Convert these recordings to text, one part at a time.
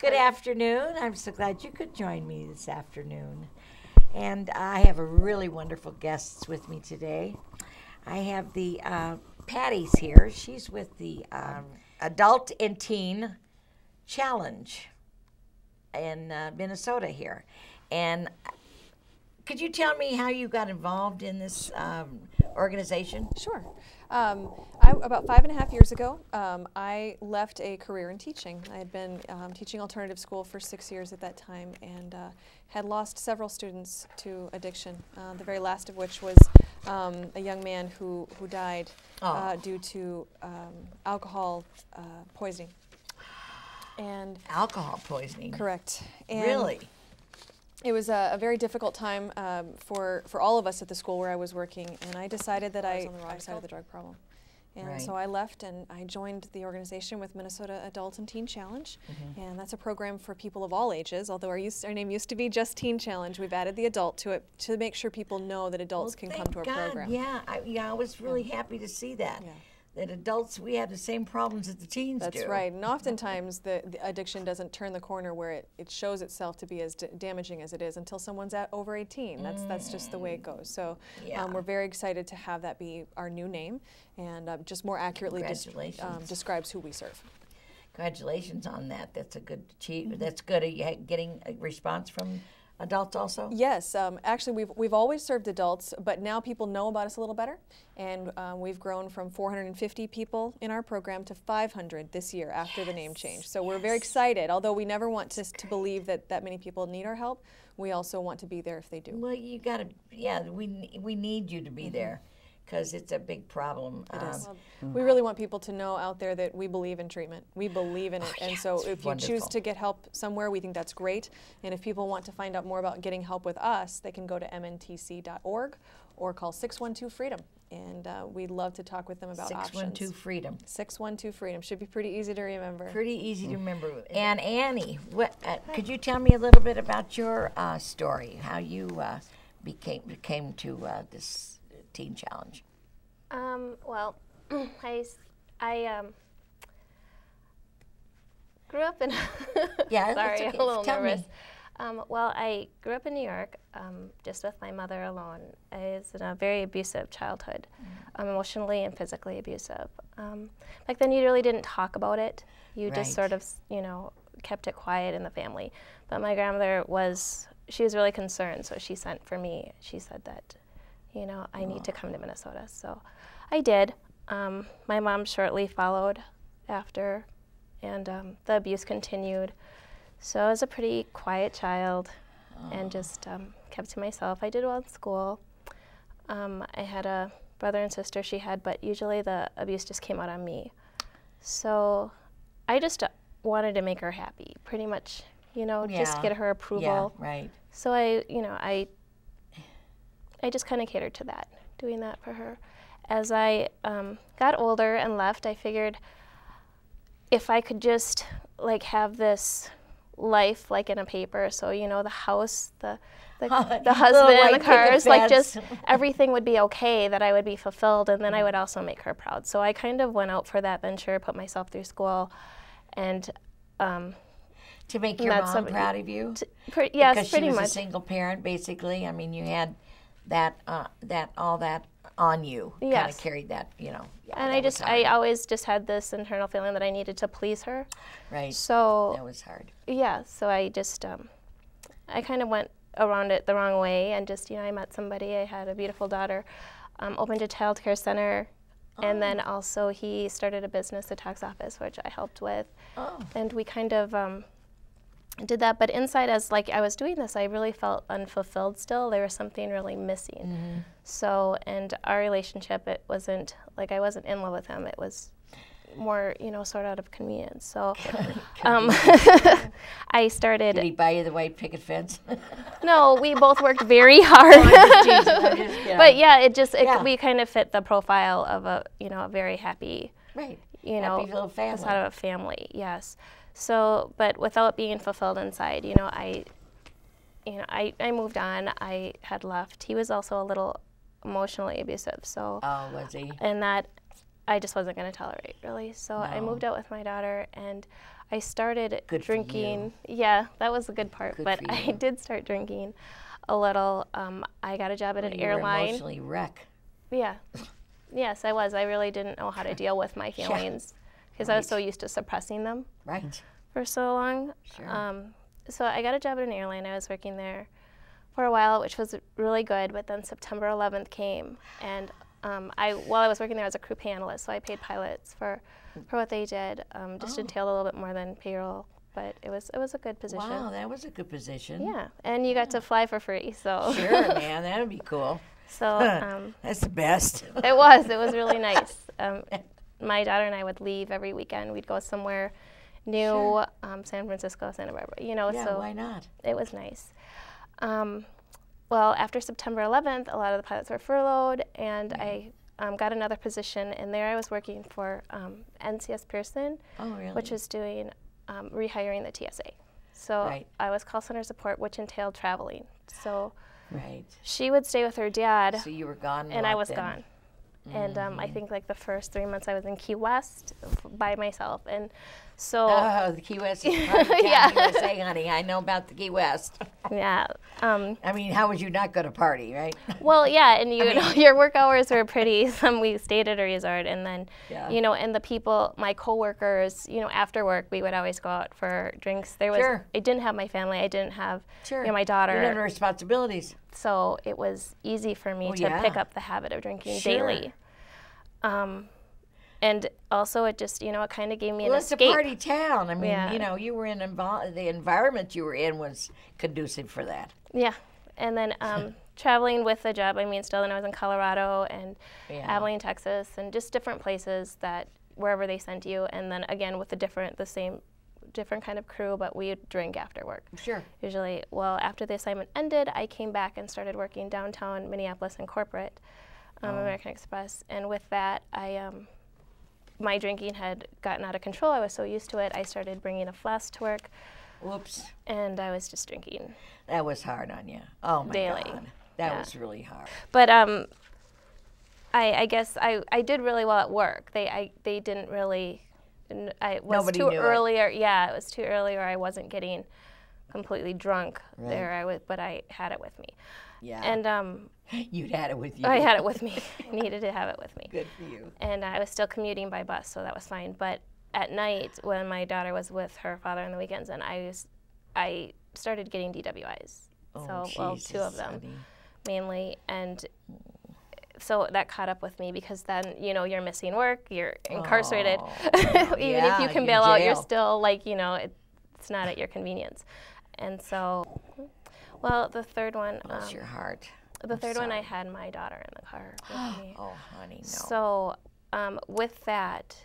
Good afternoon. I'm so glad you could join me this afternoon. And I have a really wonderful guest with me today. I have the Patty's here. She's with the Adult and Teen Challenge in Minnesota here. And could you tell me how you got involved in this organization? Sure. About 5.5 years ago, I left a career in teaching. I had been teaching alternative school for 6 years at that time and had lost several students to addiction, the very last of which was a young man who died due to alcohol poisoning. And alcohol poisoning? Correct. And really? It was a very difficult time for all of us at the school where I was working, and I decided that I was on the wrong side of the drug problem. And so I left and I joined the organization with Minnesota Adult and Teen Challenge, and that's a program for people of all ages, although our name used to be just Teen Challenge. We've added the adult to it to make sure people know that adults can come to our program. Yeah, I was really happy to see that. Yeah. That adults, we have the same problems that the teens do. That's right, and oftentimes the addiction doesn't turn the corner where it shows itself to be as damaging as it is until someone's over 18. That's just the way it goes. So we're very excited to have that be our new name, and just more accurately describes who we serve. Congratulations on that. That's a good achievement. That's good. Are you getting a response from adults also? Yes, actually we've always served adults, but now people know about us a little better, and we've grown from 450 people in our program to 500 this year after the name change. So we're very excited, although we never want to believe that many people need our help. We also want to be there if they do. Well, you got to, we need you to be there, because it's a big problem. It is. We really want people to know out there that we believe in treatment. We believe in it. And so if you choose to get help somewhere, we think that's great. And if people want to find out more about getting help with us, they can go to mntc.org or call 612-FREEDOM. And we'd love to talk with them about options. 612-FREEDOM. 612-FREEDOM. Should be pretty easy to remember. Pretty easy to remember. And Annie, could you tell me a little bit about your story, how you came to this Teen Challenge? Well, I grew up in. Yeah, sorry, okay. I'm a little Tell nervous. Me. Well, I grew up in New York, just with my mother alone. I was in a very abusive childhood, emotionally and physically abusive. Back then, you really didn't talk about it. You just sort of, kept it quiet in the family. But my grandmother she was really concerned, so she sent for me. She said that, I need to come to Minnesota. So I did. My mom shortly followed after, and the abuse continued. So I was a pretty quiet child and just kept to myself. I did well in school. I had a brother and sister she had, but usually the abuse just came out on me. So I just wanted to make her happy, pretty much, just get her approval. Yeah, right. So I just kind of catered to that, doing that for her. As I got older and left, I figured if I could just have this life in a paper, so the house, the husband, the cars, just everything would be okay, that I would be fulfilled, and then I would also make her proud. So I kind of went out for that venture, put myself through school, and to make your mom proud of you? Yes, because pretty much. She was a single parent, basically. I mean, you had all that on you. Yes. Kind of carried that, Yeah, and I always just had this internal feeling that I needed to please her. Right. So that was hard. Yeah. So I just I kind of went around it the wrong way, and just I met somebody. I had a beautiful daughter. Opened a child care center. And then also he started a business, a tax office, which I helped with. And we kind of did that. But inside, as I was doing this, I really felt unfulfilled still. There was something really missing. So, and our relationship, it wasn't, I wasn't in love with him. It was more, sort of out of convenience. So I started. Did he buy you the white picket fence? No, we both worked very hard. But yeah, we kind of fit the profile of a very happy, happy little family. Out of a family, yes. So, but without being fulfilled inside, I moved on. I had left. He was also a little emotionally abusive. So. Oh, was he? And that I just wasn't going to tolerate, really. So I No. moved out with my daughter, and I started Good for drinking. Yeah, that was the good part. Good But for I you. did start drinking a little. I got a job at an You were airline. emotionally wreck. Yeah. Yes, I was. I really didn't know how to deal with my Yeah. feelings because I was Right. so used to suppressing them Right. for so long. Sure. So I got a job at an airline. I was working there for a while, which was really good. But then September 11th came, and while I was working there, I was a crew pay analyst, so I paid pilots for what they did. Just entailed a little bit more than payroll, but it was a good position. Wow, that was a good position. Yeah, and you got to fly for free, so Sure, man, that would be cool. That's the best. It was really nice. My daughter and I would leave every weekend. We'd go somewhere new, Sure. San Francisco, Santa Barbara, Yeah, so why not? it was nice. Well, after September 11th, a lot of the pilots were furloughed, and I got another position, and there I was working for NCS Pearson, Oh, really? which is doing rehiring the TSA. So Right. I was call center support, which entailed traveling. So Right. she would stay with her dad, So you were gone. and a I lot was then. gone. And I think like the first 3 months I was in Key West by myself, and so Oh, the Key West is part of town, Yeah. USA, honey. I know about the Key West. yeah. I mean, how would you not go to party, right? Well, yeah, and your work hours were pretty. We stayed at a resort, and then Yeah. and the people, my coworkers, after work we would always go out for drinks. There was Sure. I didn't have my family. I didn't have Sure. my You daughter. didn't have responsibilities. So it was easy for me Oh, to yeah. pick up the habit of drinking Sure. daily. And also it just, it kind of gave me Well, an it's a escape. party town. I mean, Yeah. you were in the environment you were in was conducive for that. Yeah. And then traveling with the job, still then I was in Colorado and Yeah. Abilene, Texas, and just different places that wherever they sent you. And then again with the same different kind of crew, but we'd drink after work. Sure. Usually, well, after the assignment ended, I came back and started working downtown Minneapolis in corporate, American Express. And with that, my drinking had gotten out of control. I was so used to it. I started bringing a flask to work, Whoops. and I was just drinking. That was hard on you. Oh, my Daily. God. That Yeah. was really hard. But I guess I did really well at work. They didn't really. I was Nobody too knew it. early, or yeah, it was too early, or I wasn't getting completely drunk Right. there. But I had it with me, Yeah. and You'd had it with you. I had it with me. I needed to have it with me. Good for you. And I was still commuting by bus, so that was fine. But at night, when my daughter was with her father on the weekends, and I started getting DWIs. Oh, So, two of Jesus, them honey. mainly, and so that caught up with me because then you're missing work, you're incarcerated. Oh, Even yeah, if you can you're in bail out, you're jail. still it's not at your convenience. And so, well, the third one. Bless your heart. The I'm third one, I sorry. had my daughter in the car with me. Oh, honey, no. So, with that,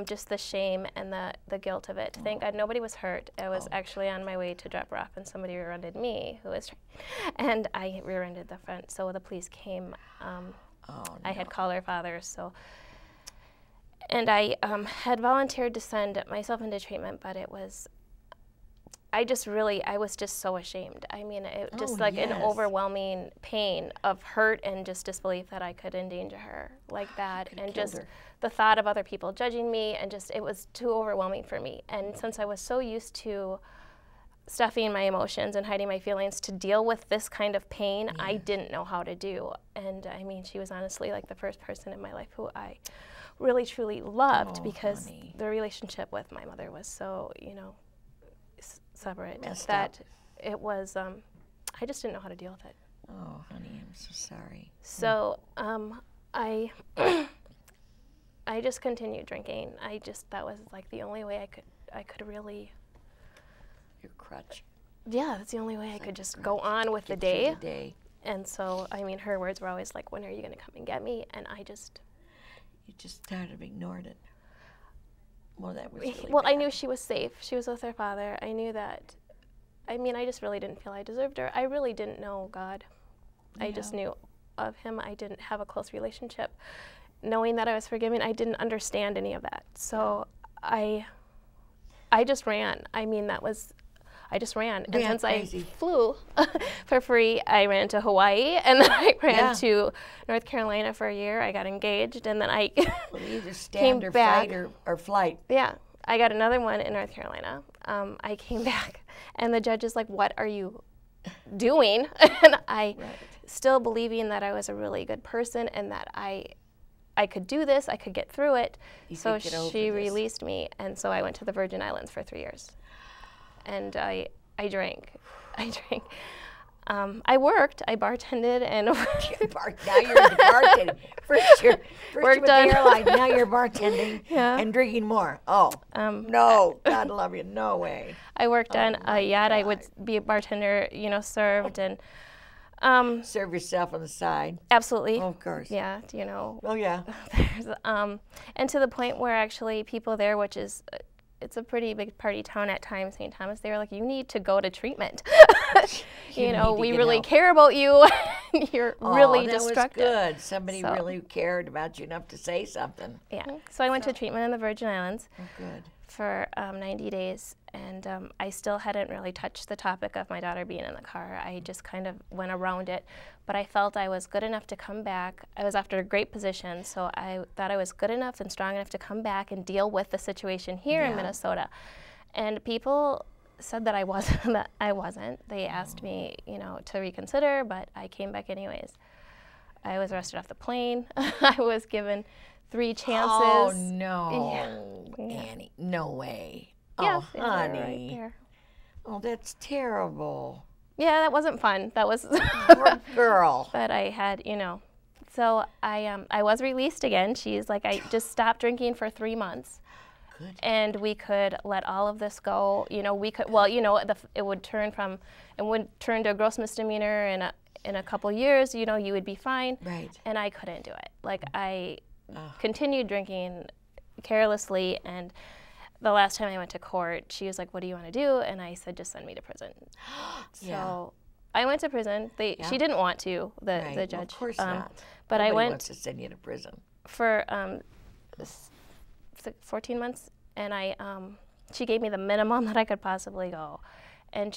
just the shame and the guilt of it. Thank God nobody was hurt. I was actually on my way to drop her off, and somebody rear-ended me, and I rear-ended the front. So the police came. I had called her father. So, and I had volunteered to send myself into treatment, but it was. I was just so ashamed. It just like an yes. overwhelming pain of hurt and just disbelief that I could endanger her like that. Could've And killed just her. the thought of other people judging me, and just, it was too overwhelming for me. And since I was so used to stuffing my emotions and hiding my feelings to deal with this kind of pain, I didn't know how to do. And she was honestly like the first person in my life who I really truly loved, because honey. the relationship with my mother was so, separate Messed that up. it was I just didn't know how to deal with it. Oh, honey, I'm so sorry. So I just continued drinking. That was like the only way I could really, Your crutch. yeah, that's the only way I like could a just go crutch. on with the Get through day. the day. And so her words were always like, when are you going to come and get me? And I just You just kind of ignored it. Well, that was really well, I bad. knew she was safe. She was with her father. I knew that. I just really didn't feel I deserved her. I really didn't know God. I just knew of him. I didn't have a close relationship. Knowing that I was forgiven, I didn't understand any of that. So I just ran. I just ran. And Ran since crazy. I flew for free, I ran to Hawaii, and then I ran Yeah. to North Carolina for a year. I got engaged, and then I Well, either came stand or back. fight or flight. Yeah, I got another one in North Carolina. I came back, and the judge is like, "What are you doing?" And I, still believing that I was a really good person and that I could do this, I could get through it. So could get over she this. released me, and so I went to the Virgin Islands for 3 years, and I drank. I worked. I bartended and Now you're into bartending. First you're Work with done. the airline, now you're bartending Yeah. and drinking more. Oh, no, God love you, no way. I worked on a yacht. I would be a bartender, served and Serve yourself on the side. absolutely. Oh, of course. Yeah, Oh, yeah. there's, and to the point where actually people there, which is, it's a pretty big party town at times, St. Thomas, they were like, you need to go to treatment. You need to We get really help. care about you. You're really that destructive. was good. Somebody So- really cared about you enough to say something. Yeah. So I went to treatment in the Virgin Islands Oh, good. for 90 days, and I still hadn't really touched the topic of my daughter being in the car. I just kind of went around it, but I felt I was good enough to come back. I was after a great position, so I thought I was good enough and strong enough to come back and deal with the situation here in Yeah. Minnesota. And people said that I wasn't. That I wasn't. They asked me, to reconsider, but I came back anyways. I was arrested off the plane. I was given 3 chances. Oh, no. Yeah. Annie, no way. Yeah, Oh, they were right honey. there. Oh, that's terrible. Yeah, that wasn't fun. That was. Poor girl. But I had, So I was released again. She's like, I just stopped drinking for 3 months. Good. And we could let all of this go. We could. It would turn to a gross misdemeanor in a couple years. You would be fine. Right. And I couldn't do it. Like I continued drinking carelessly, and the last time I went to court, she was like, "What do you want to do?" And I said, "Just send me to prison." Yeah. So I went to prison. She didn't want to, the Right. Well, judge. of course not. But Nobody I went wants to send you to prison. for 14 months, and she gave me the minimum that I could possibly go, and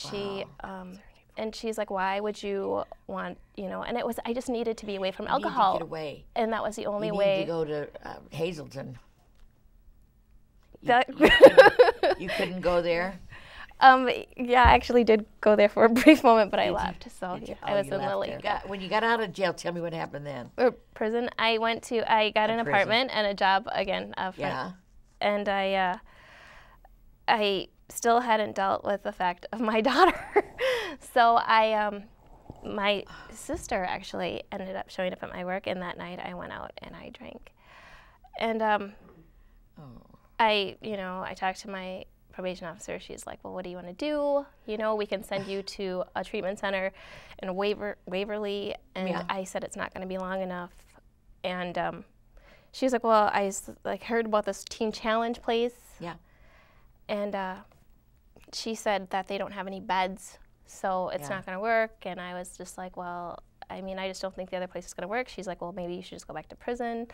she's like, "Why would you want?" And it was, I just needed to be away from alcohol, You need to get away. and that was the only You way. need to go to Hazelton. That You couldn't go there? yeah, I actually did go there for a brief moment, but I left. So Did you? I Oh, was you in left Lily. there. When you got out of jail, tell me what happened then. Prison. I got an prison. apartment and a job again. Yeah. And I still hadn't dealt with the fact of my daughter. So my sister actually ended up showing up at my work, and that night I went out and I drank. And I talked to my probation officer. She's like, "Well, what do you want to do? We can send you to a treatment center in Waverly." And Yeah. I said, "It's not going to be long enough." And she's like, "Well, I heard about this Teen Challenge place." Yeah. And she said that they don't have any beds, so it's Yeah. not going to work. And I was just like, "Well, I just don't think the other place is going to work." She's like, "Well, maybe you should just go back to prison."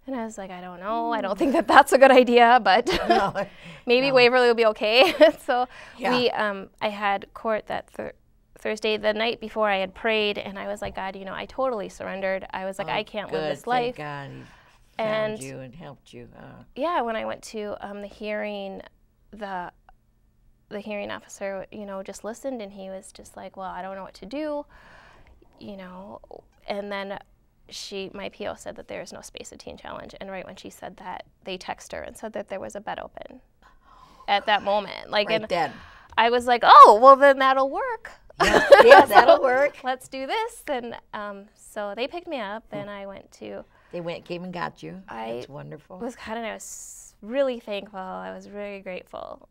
And I was like, "I don't know. I don't think that that's a good idea, but No. maybe No. Waverly will be okay." So Yeah. I had court that Thursday, the night before I had prayed, and I was like, "God, I totally surrendered." I was like, "I can't live this life." Thank God he And- found you and helped you. Yeah, when I went to the hearing, the hearing officer, just listened, and he was just like, "Well, I don't know what to do," and then my PO said that there is no space at Teen Challenge, and right when she said that, they texted her and said that there was a bed open at that moment. Right and then. I was like, "Oh, well, then that'll work." Yeah, that'll work. Let's do this. And so they picked me up, and I went to. They came and got you. I That's wonderful. I was really thankful. I was very grateful.